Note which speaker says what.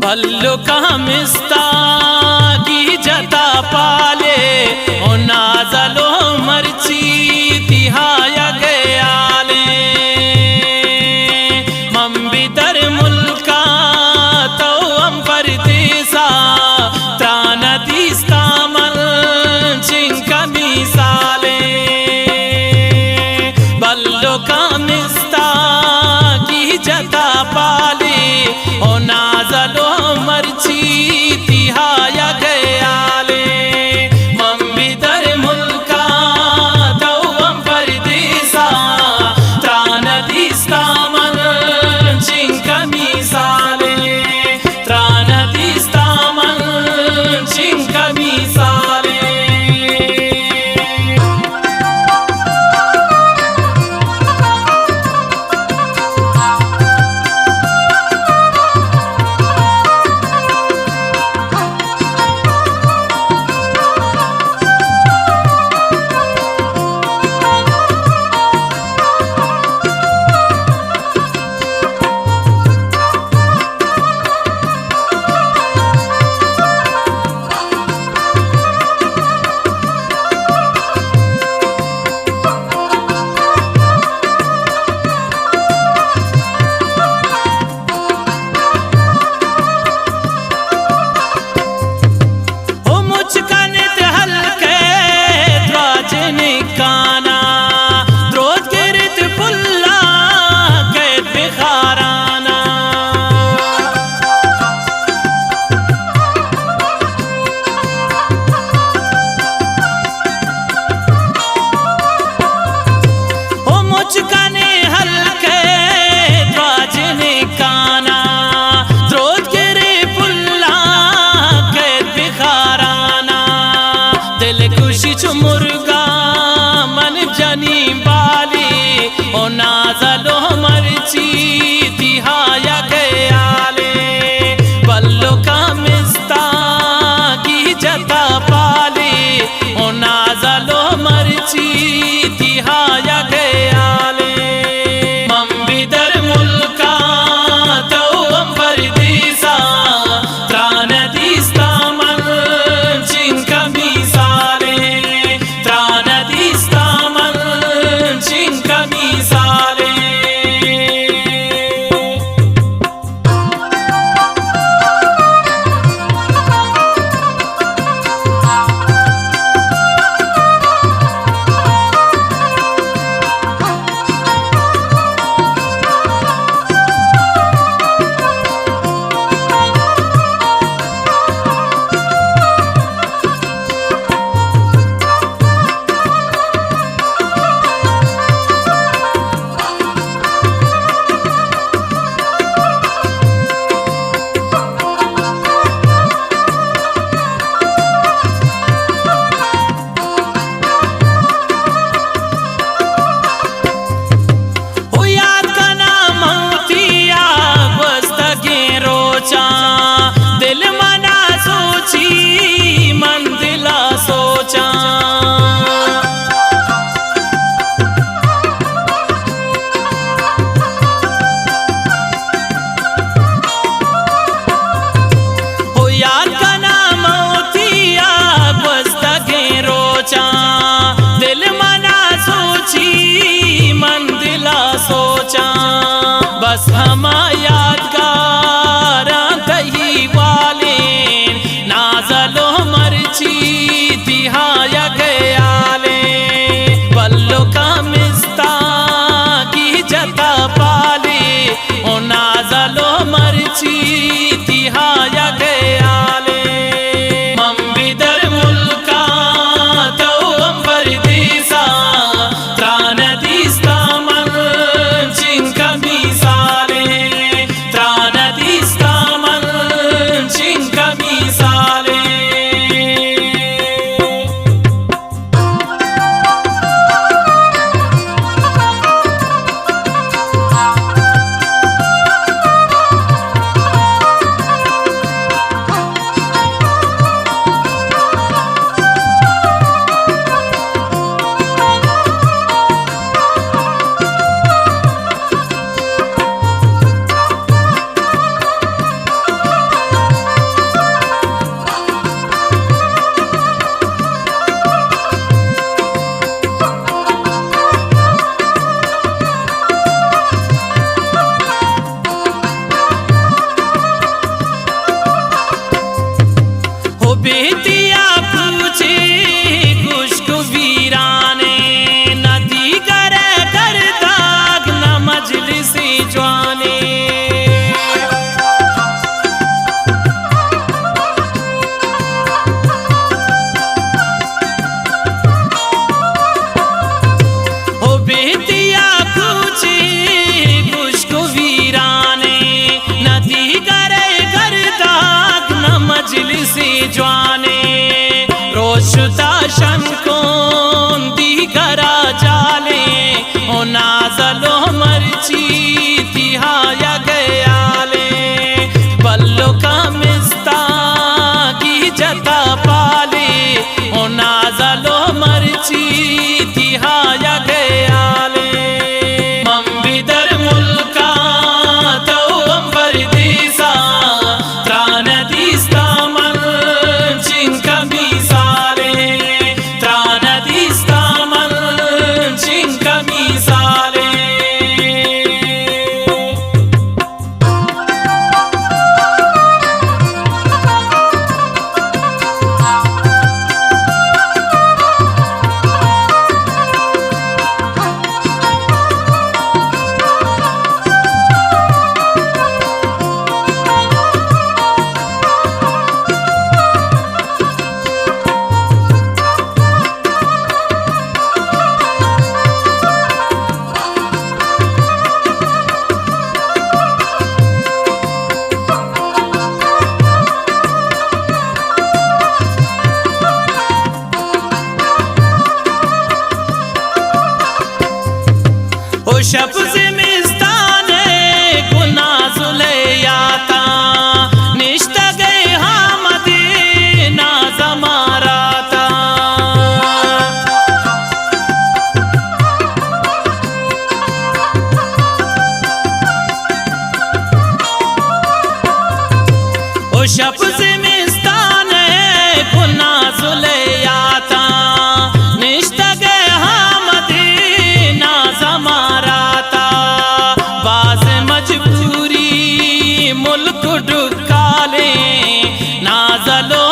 Speaker 1: बल्लुक मिस्तागी जता पाले ओ नाज़लो मर्ची तिहाया गयाले मम्बी दर मुल्का तो हम परदेसा त्रान दिस्तामल चिंका मिसाले बल्लुक मिस्तागी जता पाले ओ नाज़लो मर्ची तिहाया गयाले मम्मी दर मुल्का तो हम परदेसा त्रान दिस्तामल चिंका मिसाले त्रान दिस्तामल चिंका मिसाले मुर्गा मन जनी बाली ओ नाज़लो मर्ची तिहाया गयाले बल्लुक मिस्तागी जता पाले ओ नाज़लो मर्ची तिहाया गयाले मम्बी दर मुल्का तो हम परदेसा त्रान दिस्तामल चिंका मिसाले त्रान दिस्तामल चिंका मिसाले दिल मना सोची मन दिला सोचा हो याद का नाम मोतिया बस्तगे रोचा दिल मना सोची मन दिला सोचा बस हम यादगार दही वाले नाज़लो मर्ची तिहाया गयाले बल्लुक मिस्तागी जता पाले ओ नाज़लो मर्ची तिहाया गयाले मम्बी दर मुल्का तो हम परदेसा त्रान दिस्तामल चिंका मिसाले त्रान दिस्तामल चिंका मिसाले जवाने रोशता शनकों दी करा जाले ओ नाजलो मर्ची तिहाया गयाले बल्लो का मिस्तागी जता पाले ओ नाजलो मर्ची तिहाया गयाले मंबिदर मुल्का तो अंबर देसा त्रान दिस्ता मन जिनका मिसाले त्रान दिस्ता मन जिनका मिसाले ओ शब्ज़ मिस्ताने गुना जुले याता निश्ता गए हामदी ना जमाराता ओ शब्ज़ मिस्ताने गुना जुले याता निश्ता गए हामदी ना जमाराता बाज मजबूरी मुल्क ढुकाले नाजलो